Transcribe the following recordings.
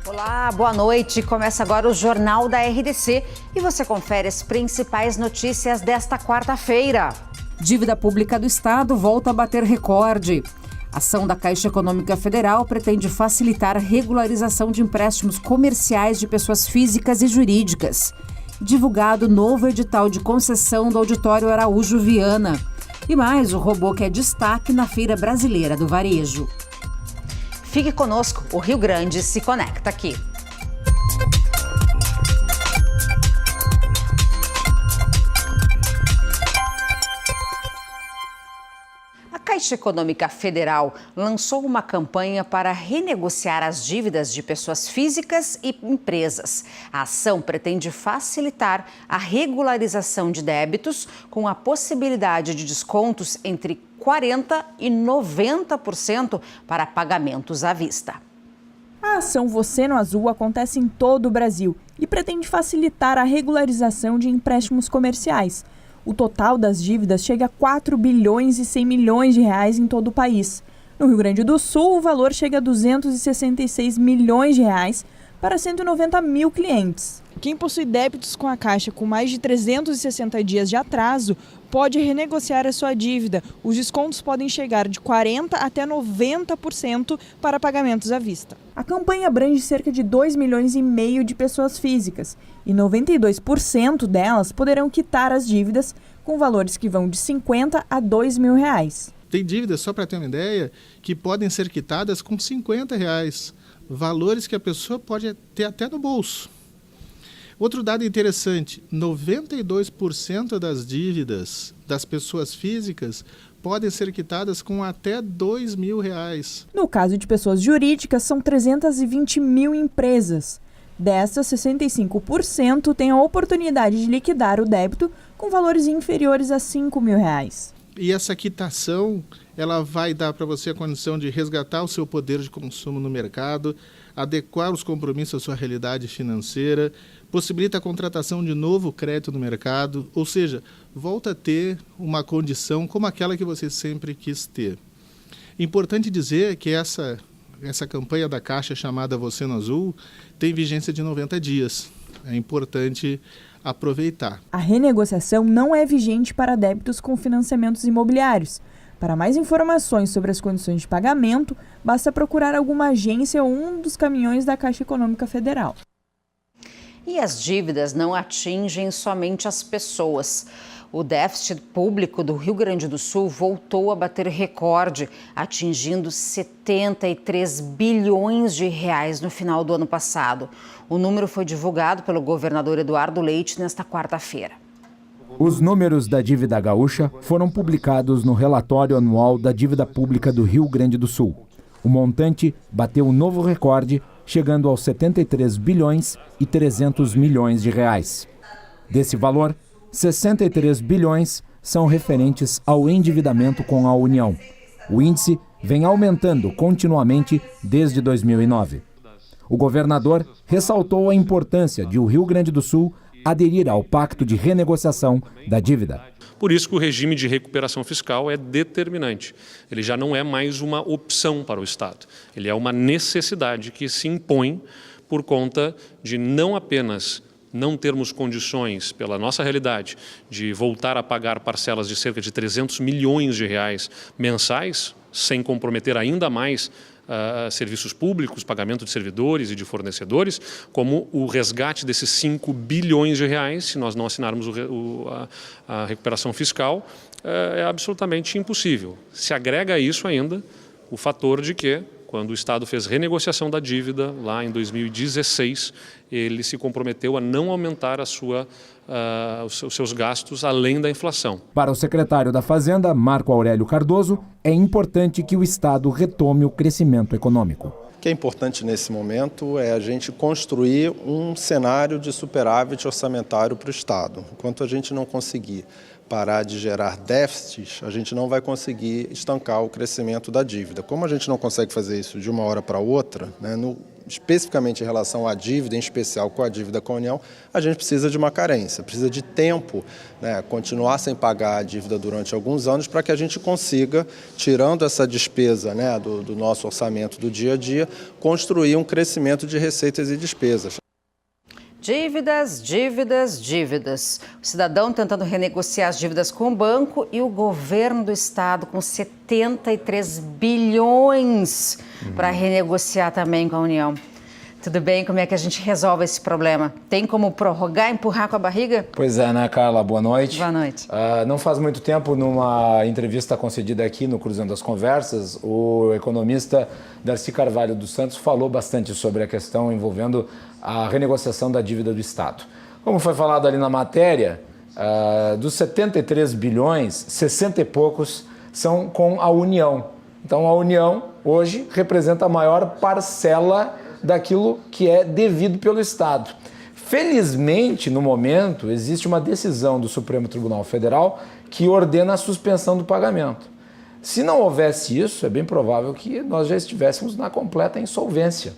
Olá, boa noite. Começa agora o Jornal da RDC e você confere as principais notícias desta quarta-feira. Dívida pública do Estado volta a bater recorde. A ação da Caixa Econômica Federal pretende facilitar a regularização de empréstimos comerciais de pessoas físicas e jurídicas. Divulgado novo edital de concessão do Auditório Araújo Viana. E mais, o robô que é destaque na Feira Brasileira do Varejo. Fique conosco, o Rio Grande se conecta aqui. A Caixa Econômica Federal lançou uma campanha para renegociar as dívidas de pessoas físicas e empresas. A ação pretende facilitar a regularização de débitos com a possibilidade de descontos entre 40% e 90% para pagamentos à vista. A ação Você no Azul acontece em todo o Brasil e pretende facilitar a regularização de empréstimos comerciais. O total das dívidas chega a 4 bilhões e 100 milhões de reais em todo o país. No Rio Grande do Sul, o valor chega a 266 milhões de reais para 190 mil clientes. Quem possui débitos com a Caixa com mais de 360 dias de atraso pode renegociar a sua dívida. Os descontos podem chegar de 40% até 90% para pagamentos à vista. A campanha abrange cerca de 2,5 milhões de pessoas físicas e 92% delas poderão quitar as dívidas com valores que vão de 50 a 2 mil reais. Tem dívidas, só para ter uma ideia, que podem ser quitadas com R$50, valores que a pessoa pode ter até no bolso. Outro dado interessante, 92% das dívidas das pessoas físicas podem ser quitadas com até R$2 mil. No caso de pessoas jurídicas, são 320 mil empresas. Dessas, 65% têm a oportunidade de liquidar o débito com valores inferiores a R$5 mil. E essa quitação, ela vai dar para você a condição de resgatar o seu poder de consumo no mercado, adequar os compromissos à sua realidade financeira, possibilita a contratação de novo crédito no mercado, ou seja, volta a ter uma condição como aquela que você sempre quis ter. Importante dizer que essa campanha da Caixa chamada Você no Azul tem vigência de 90 dias. É importante aproveitar. A renegociação não é vigente para débitos com financiamentos imobiliários. Para mais informações sobre as condições de pagamento, basta procurar alguma agência ou um dos caminhões da Caixa Econômica Federal. E as dívidas não atingem somente as pessoas. O déficit público do Rio Grande do Sul voltou a bater recorde, atingindo 73 bilhões de reais no final do ano passado. O número foi divulgado pelo governador Eduardo Leite nesta quarta-feira. Os números da dívida gaúcha foram publicados no relatório anual da dívida pública do Rio Grande do Sul. O montante bateu um novo recorde, chegando aos 73 bilhões e 300 milhões de reais. Desse valor, 63 bilhões são referentes ao endividamento com a União. O índice vem aumentando continuamente desde 2009. O governador ressaltou a importância de o Rio Grande do Sul aderir ao Pacto de Renegociação da Dívida. Por isso que o regime de recuperação fiscal é determinante. Ele já não é mais uma opção para o Estado. Ele é uma necessidade que se impõe por conta de não apenas não termos condições, pela nossa realidade, de voltar a pagar parcelas de cerca de 300 milhões de reais mensais, sem comprometer ainda mais serviços públicos, pagamento de servidores e de fornecedores, como o resgate desses 5 bilhões de reais, se nós não assinarmos a recuperação fiscal, é absolutamente impossível. Se agrega a isso ainda o fator de que, quando o Estado fez renegociação da dívida, lá em 2016, ele se comprometeu a não aumentar os seus gastos além da inflação. Para o secretário da Fazenda, Marco Aurélio Cardoso, é importante que o Estado retome o crescimento econômico. O que é importante nesse momento é a gente construir um cenário de superávit orçamentário para o Estado. Enquanto a gente não conseguir parar de gerar déficits, a gente não vai conseguir estancar o crescimento da dívida. Como a gente não consegue fazer isso de uma hora para outra, né, especificamente em relação à dívida, em especial com a dívida com a União, a gente precisa de uma carência, precisa de tempo, né, continuar sem pagar a dívida durante alguns anos para que a gente consiga, tirando essa despesa, né, do nosso orçamento do dia a dia, construir um crescimento de receitas e despesas. Dívidas, dívidas, dívidas. O cidadão tentando renegociar as dívidas com o banco e o governo do estado com 73 bilhões para renegociar também com a União. Tudo bem? Como é que a gente resolve esse problema? Tem como prorrogar, empurrar com a barriga? Pois é, né, Carla? Boa noite. Boa noite. Não faz muito tempo, numa entrevista concedida aqui no Cruzando as Conversas, o economista Darcy Carvalho dos Santos falou bastante sobre a questão envolvendo a renegociação da dívida do Estado. Como foi falado ali na matéria, dos 73 bilhões, 60 e poucos são com a União. Então, a União, hoje, representa a maior parcela daquilo que é devido pelo Estado. Felizmente, no momento, existe uma decisão do Supremo Tribunal Federal que ordena a suspensão do pagamento. Se não houvesse isso, é bem provável que nós já estivéssemos na completa insolvência.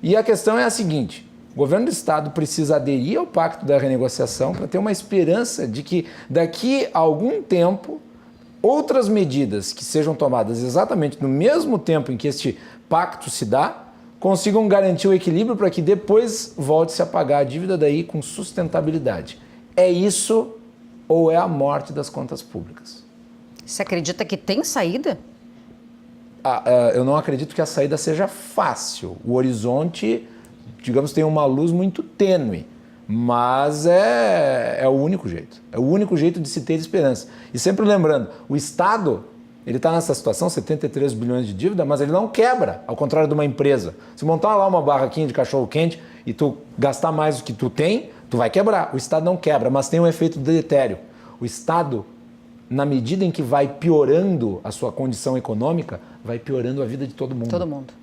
E a questão é a seguinte: o governo do Estado precisa aderir ao pacto da renegociação para ter uma esperança de que daqui a algum tempo outras medidas que sejam tomadas exatamente no mesmo tempo em que este pacto se dá consigam garantir o equilíbrio para que depois volte-se a pagar a dívida daí com sustentabilidade. É isso ou é a morte das contas públicas? Você acredita que tem saída? Eu não acredito que a saída seja fácil. O horizonte, digamos, tem uma luz muito tênue, mas é o único jeito. É o único jeito de se ter esperança. E sempre lembrando, o Estado, ele está nessa situação, 73 bilhões de dívida, mas ele não quebra, ao contrário de uma empresa. Se montar lá uma barraquinha de cachorro-quente e tu gastar mais do que tu tem, tu vai quebrar. O Estado não quebra, mas tem um efeito deletério. O Estado, na medida em que vai piorando a sua condição econômica, vai piorando a vida de todo mundo. Todo mundo.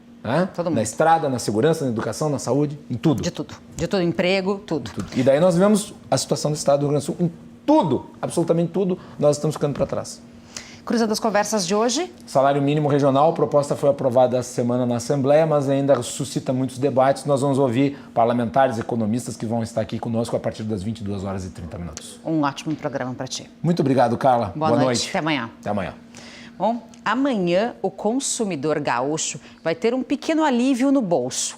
Todo mundo. Na estrada, na segurança, na educação, na saúde, em tudo. De tudo. De tudo, emprego, tudo. E daí nós vemos a situação do Estado do Rio Grande do Sul. Em tudo, absolutamente tudo, nós estamos ficando para trás. Cruzando as conversas de hoje. Salário mínimo regional, a proposta foi aprovada essa semana na Assembleia, mas ainda suscita muitos debates. Nós vamos ouvir parlamentares, economistas que vão estar aqui conosco a partir das 22 horas e 30 minutos. Um ótimo programa para ti. Muito obrigado, Carla. Boa noite. Até amanhã. Até amanhã. Bom, amanhã o consumidor gaúcho vai ter um pequeno alívio no bolso.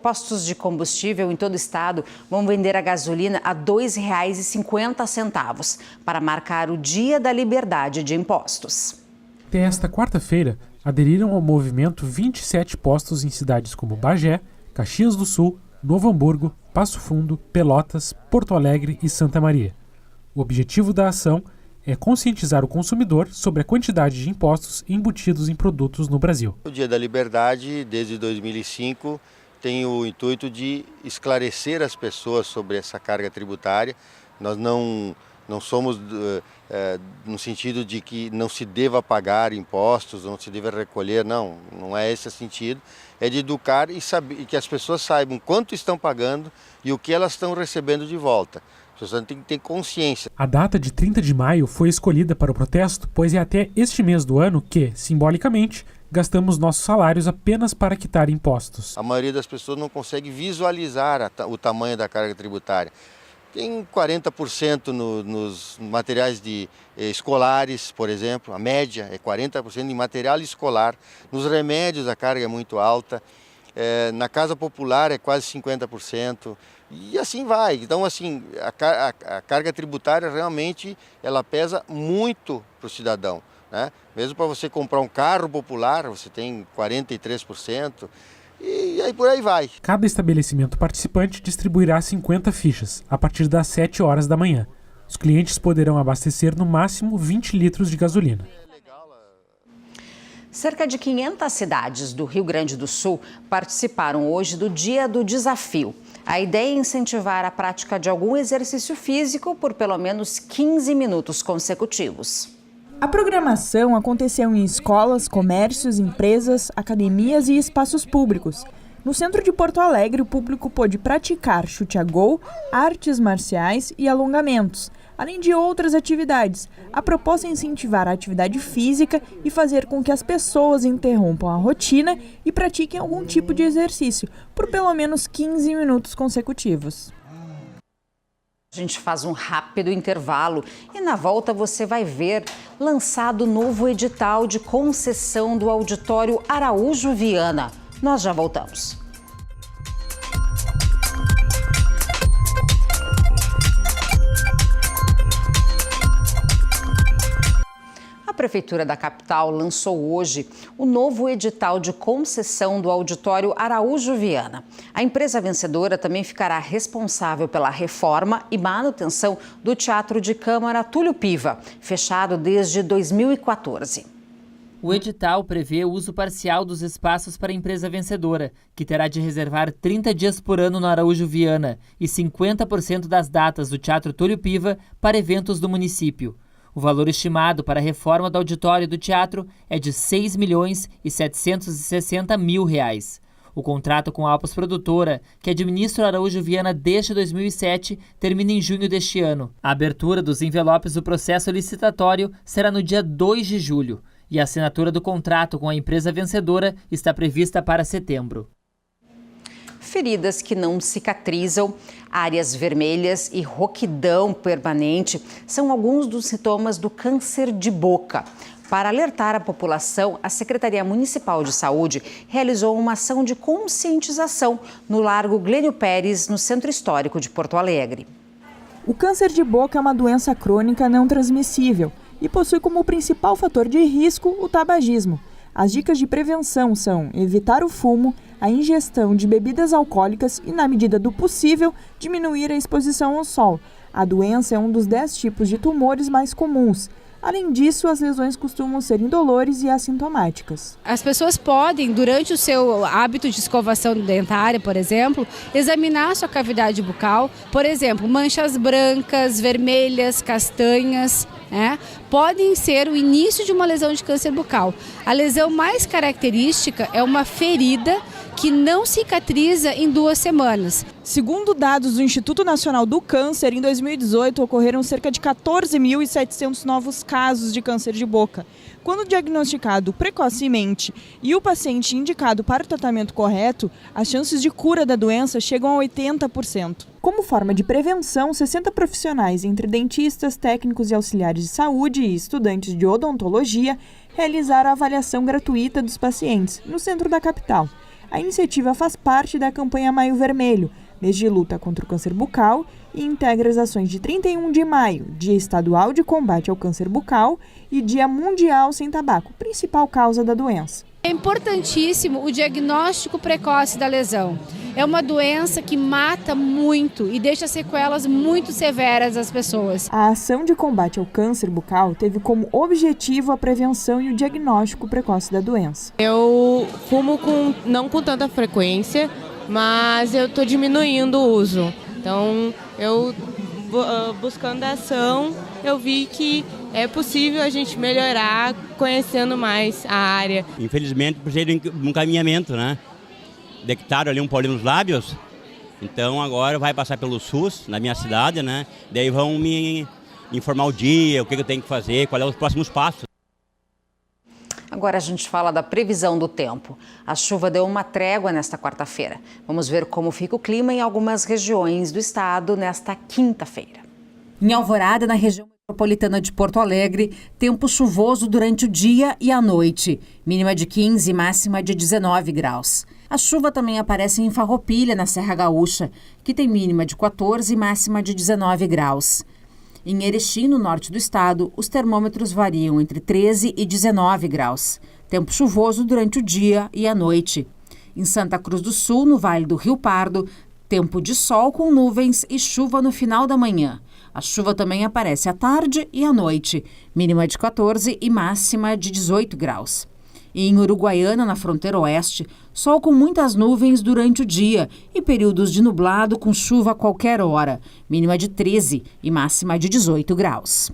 Postos de combustível em todo o estado vão vender a gasolina a R$ 2,50 para marcar o Dia da Liberdade de Impostos. Até esta quarta-feira, aderiram ao movimento 27 postos em cidades como Bagé, Caxias do Sul, Novo Hamburgo, Passo Fundo, Pelotas, Porto Alegre e Santa Maria. O objetivo da ação é conscientizar o consumidor sobre a quantidade de impostos embutidos em produtos no Brasil. O Dia da Liberdade, desde 2005, tem o intuito de esclarecer as pessoas sobre essa carga tributária. Nós não somos no sentido de que não se deva pagar impostos, não se deva recolher, não é esse o sentido. É de educar e que as pessoas saibam quanto estão pagando e o que elas estão recebendo de volta. As pessoas têm que ter consciência. A data de 30 de maio foi escolhida para o protesto, pois é até este mês do ano que, simbolicamente, gastamos nossos salários apenas para quitar impostos. A maioria das pessoas não consegue visualizar o tamanho da carga tributária. Tem 40% nos materiais escolares, por exemplo, a média é 40% em material escolar. Nos remédios a carga é muito alta, na casa popular é quase 50%. E assim vai. Então, assim, a carga tributária realmente ela pesa muito para o cidadão, né? Mesmo para você comprar um carro popular, você tem 43%, e aí por aí vai. Cada estabelecimento participante distribuirá 50 fichas, a partir das 7 horas da manhã. Os clientes poderão abastecer no máximo 20 litros de gasolina. Cerca de 500 cidades do Rio Grande do Sul participaram hoje do Dia do Desafio. A ideia é incentivar a prática de algum exercício físico por pelo menos 15 minutos consecutivos. A programação aconteceu em escolas, comércios, empresas, academias e espaços públicos. No centro de Porto Alegre, o público pôde praticar chute a gol, artes marciais e alongamentos. além de outras atividades. A proposta é incentivar a atividade física e fazer com que as pessoas interrompam a rotina e pratiquem algum tipo de exercício por pelo menos 15 minutos consecutivos. A gente faz um rápido intervalo e na volta você vai ver lançado o novo edital de concessão do Auditório Araújo Viana. Nós já voltamos. A Prefeitura da capital lançou hoje o novo edital de concessão do Auditório Araújo Viana. A empresa vencedora também ficará responsável pela reforma e manutenção do Teatro de Câmara Túlio Piva, fechado desde 2014. O edital prevê o uso parcial dos espaços para a empresa vencedora, que terá de reservar 30 dias por ano no Araújo Viana e 50% das datas do Teatro Túlio Piva para eventos do município. O valor estimado para a reforma do auditório e do teatro é de R$ 6.760.000. O contrato com a Alpos Produtora, que administra o Araújo Viana desde 2007, termina em junho deste ano. A abertura dos envelopes do processo licitatório será no dia 2 de julho e a assinatura do contrato com a empresa vencedora está prevista para setembro. Feridas que não cicatrizam, áreas vermelhas e roquidão permanente são alguns dos sintomas do câncer de boca. Para alertar a população, a Secretaria Municipal de Saúde realizou uma ação de conscientização no Largo Glênio Pérez, no Centro Histórico de Porto Alegre. O câncer de boca é uma doença crônica não transmissível e possui como principal fator de risco o tabagismo. As dicas de prevenção são evitar o fumo, a ingestão de bebidas alcoólicas e, na medida do possível, diminuir a exposição ao sol. A doença é um dos 10 tipos de tumores mais comuns. Além disso, as lesões costumam ser indolores e assintomáticas. As pessoas podem, durante o seu hábito de escovação dentária, por exemplo, examinar a sua cavidade bucal. Por exemplo, manchas brancas, vermelhas, castanhas, podem ser o início de uma lesão de câncer bucal. A lesão mais característica é uma ferida que não cicatriza em 2 semanas. Segundo dados do Instituto Nacional do Câncer, em 2018 ocorreram cerca de 14.700 novos casos de câncer de boca. Quando diagnosticado precocemente e o paciente indicado para o tratamento correto, as chances de cura da doença chegam a 80%. Como forma de prevenção, 60 profissionais, entre dentistas, técnicos e auxiliares de saúde e estudantes de odontologia, realizaram a avaliação gratuita dos pacientes no centro da capital. A iniciativa faz parte da campanha Maio Vermelho, mês de luta contra o câncer bucal, e integra as ações de 31 de maio, Dia Estadual de Combate ao Câncer Bucal, e Dia Mundial Sem Tabaco, principal causa da doença. É importantíssimo o diagnóstico precoce da lesão. É uma doença que mata muito e deixa sequelas muito severas às pessoas. A ação de combate ao câncer bucal teve como objetivo a prevenção e o diagnóstico precoce da doença. Eu fumo não com tanta frequência, mas eu estou diminuindo o uso. Então, eu buscando a ação, eu vi que é possível a gente melhorar conhecendo mais a área. Infelizmente, precisei de um encaminhamento, né? Detectaram ali um pólipо nos lábios, então agora vai passar pelo SUS, na minha cidade, né? Daí vão me informar o dia, o que eu tenho que fazer, quais são os próximos passos. Agora a gente fala da previsão do tempo. A chuva deu uma trégua nesta quarta-feira. Vamos ver como fica o clima em algumas regiões do estado nesta quinta-feira. Em Alvorada, na região metropolitana de Porto Alegre, tempo chuvoso durante o dia e a noite. Mínima de 15 e máxima de 19 graus. A chuva também aparece em Farroupilha, na Serra Gaúcha, que tem mínima de 14 e máxima de 19 graus. Em Erechim, no norte do estado, os termômetros variam entre 13 e 19 graus. Tempo chuvoso durante o dia e a noite. Em Santa Cruz do Sul, no Vale do Rio Pardo, tempo de sol com nuvens e chuva no final da manhã. A chuva também aparece à tarde e à noite, mínima de 14 e máxima de 18 graus. E em Uruguaiana, na fronteira oeste, sol com muitas nuvens durante o dia e períodos de nublado com chuva a qualquer hora, mínima de 13 e máxima de 18 graus.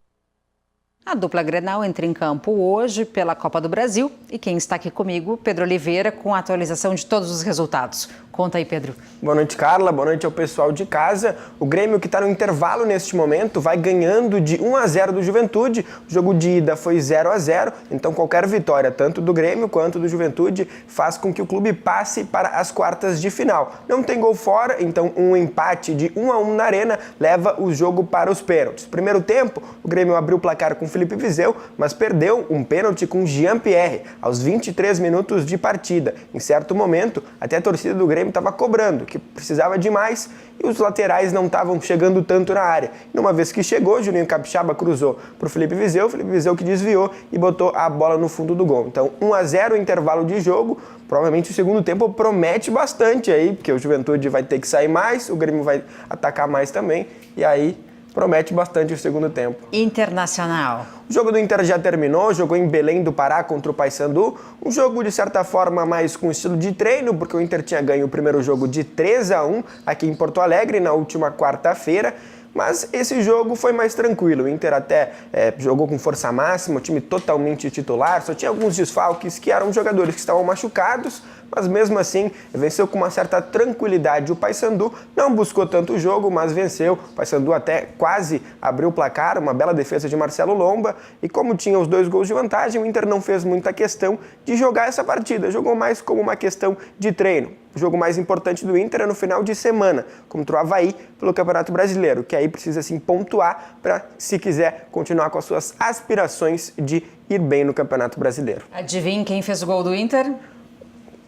A dupla Grenal entra em campo hoje pela Copa do Brasil e quem está aqui comigo, Pedro Oliveira, com a atualização de todos os resultados. Conta aí, Pedro. Boa noite, Carla. Boa noite ao pessoal de casa. O Grêmio, que está no intervalo neste momento, vai ganhando de 1-0 do Juventude. O jogo de ida foi 0-0, então qualquer vitória, tanto do Grêmio quanto do Juventude, faz com que o clube passe para as quartas de final. Não tem gol fora, então um empate de 1-1 na Arena leva o jogo para os pênaltis. Primeiro tempo, o Grêmio abriu o placar com Felipe Vizeu, mas perdeu um pênalti com Jean-Pierre, aos 23 minutos de partida. Em certo momento, até a torcida do Grêmio estava cobrando, que precisava de mais e os laterais não estavam chegando tanto na área. E uma vez que chegou, Juninho Capixaba cruzou para o Felipe Vizeu que desviou e botou a bola no fundo do gol. Então 1-0 intervalo de jogo, provavelmente o segundo tempo promete bastante aí, porque o Juventude vai ter que sair mais, o Grêmio vai atacar mais também, e aí promete bastante o segundo tempo. Internacional. O jogo do Inter já terminou, jogou em Belém do Pará contra o Paysandu. Um jogo, de certa forma, mais com estilo de treino, porque o Inter tinha ganho o primeiro jogo de 3-1 aqui em Porto Alegre, na última quarta-feira. Mas esse jogo foi mais tranquilo. O Inter até jogou com força máxima, o time totalmente titular, só tinha alguns desfalques que eram jogadores que estavam machucados, mas mesmo assim venceu com uma certa tranquilidade o Paysandu. Não buscou tanto o jogo, mas venceu. O Paysandu até quase abriu o placar, uma bela defesa de Marcelo Lomba, e como tinha os 2 gols de vantagem, o Inter não fez muita questão de jogar essa partida, jogou mais como uma questão de treino. O jogo mais importante do Inter é no final de semana, contra o Avaí pelo Campeonato Brasileiro, que aí precisa sim pontuar para, se quiser, continuar com as suas aspirações de ir bem no Campeonato Brasileiro. Adivinha quem fez o gol do Inter?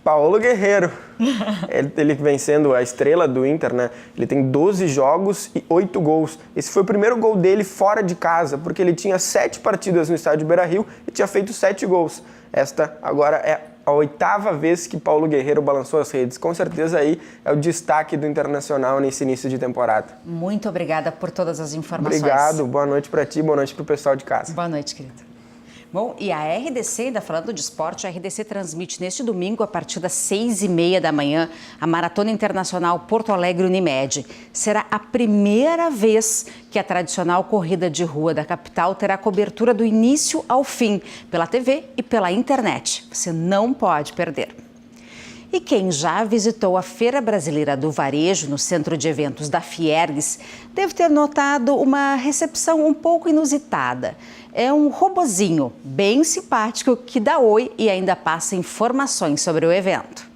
Paulo Guerreiro. Ele vem sendo a estrela do Inter, né? Ele tem 12 jogos e 8 gols. Esse foi o primeiro gol dele fora de casa, porque ele tinha 7 partidas no estádio Beira-Rio e tinha feito 7 gols. Esta agora é a 8ª vez que Paulo Guerreiro balançou as redes. Com certeza aí é o destaque do Internacional nesse início de temporada. Muito obrigada por todas as informações. Obrigado, boa noite para ti, boa noite para o pessoal de casa. Boa noite, querido. Bom, e a RDC, ainda falando de esporte, a RDC transmite neste domingo, a partir das 6h30 da manhã, a Maratona Internacional Porto Alegre Unimed. Será a primeira vez que a tradicional corrida de rua da capital terá cobertura do início ao fim, pela TV e pela internet. Você não pode perder. E quem já visitou a Feira Brasileira do Varejo, no centro de eventos da Fiergues, deve ter notado uma recepção um pouco inusitada. É um robozinho bem simpático que dá oi e ainda passa informações sobre o evento.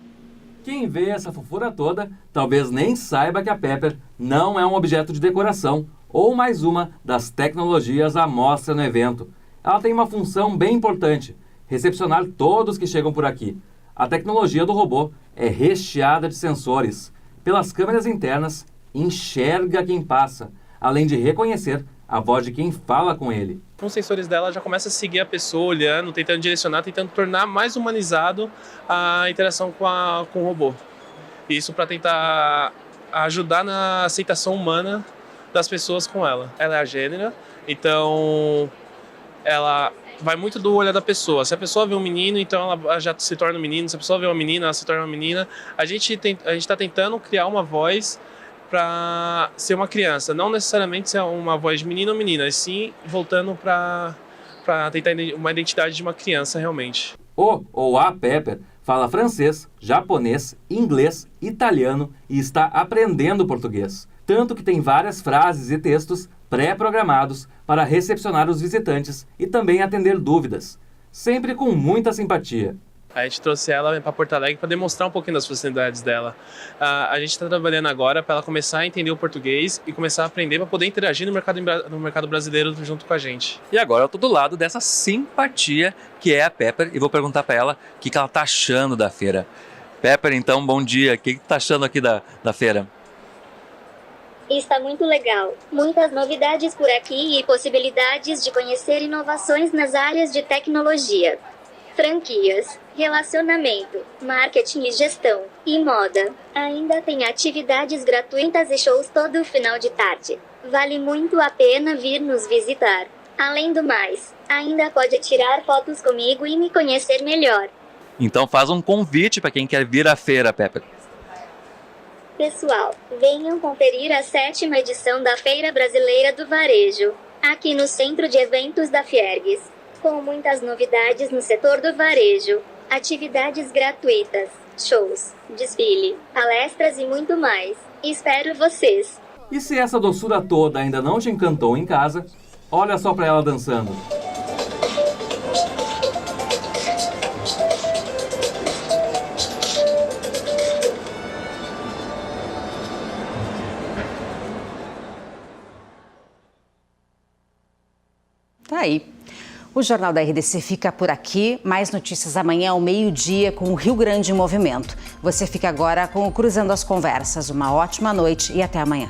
Quem vê essa fofura toda, talvez nem saiba que a Pepper não é um objeto de decoração ou mais uma das tecnologias à mostra no evento. Ela tem uma função bem importante: recepcionar todos que chegam por aqui. A tecnologia do robô é recheada de sensores. Pelas câmeras internas, enxerga quem passa, além de reconhecer a voz de quem fala com ele. Com os sensores dela já começa a seguir a pessoa, olhando, tentando direcionar, tentando tornar mais humanizado a interação com o robô. Isso para tentar ajudar na aceitação humana das pessoas com ela. Ela é agênera, então ela vai muito do olhar da pessoa. Se a pessoa vê um menino, então ela já se torna um menino. Se a pessoa vê uma menina, ela se torna uma menina. A gente está tentando criar uma voz para ser uma criança, não necessariamente ser uma voz de menino ou menina, e sim voltando para tentar uma identidade de uma criança realmente. O ou a Pepper fala francês, japonês, inglês, italiano e está aprendendo português. Tanto que tem várias frases e textos pré-programados para recepcionar os visitantes e também atender dúvidas, sempre com muita simpatia. A gente trouxe ela para Porto Alegre para demonstrar um pouquinho das facilidades dela. A gente está trabalhando agora para ela começar a entender o português e começar a aprender para poder interagir no mercado brasileiro junto com a gente. E agora eu estou do lado dessa simpatia que é a Pepper e vou perguntar para ela o que ela está achando da feira. Pepper, então, bom dia. O que está achando aqui da feira? Está muito legal. Muitas novidades por aqui e possibilidades de conhecer inovações nas áreas de tecnologia, franquias, relacionamento, marketing e gestão, e moda. Ainda tem atividades gratuitas e shows todo final de tarde. Vale muito a pena vir nos visitar. Além do mais, ainda pode tirar fotos comigo e me conhecer melhor. Então faz um convite para quem quer vir à feira, Pepper. Pessoal, venham conferir a 7ª edição da Feira Brasileira do Varejo. aqui no Centro de Eventos da Fiergues, com muitas novidades no setor do varejo, atividades gratuitas, shows, desfile, palestras e muito mais. Espero vocês! E se essa doçura toda ainda não te encantou em casa, olha só para ela dançando. Tá aí. O Jornal da RDC fica por aqui. Mais notícias amanhã ao meio-dia com o Rio Grande em Movimento. Você fica agora com o Cruzando as Conversas. Uma ótima noite e até amanhã.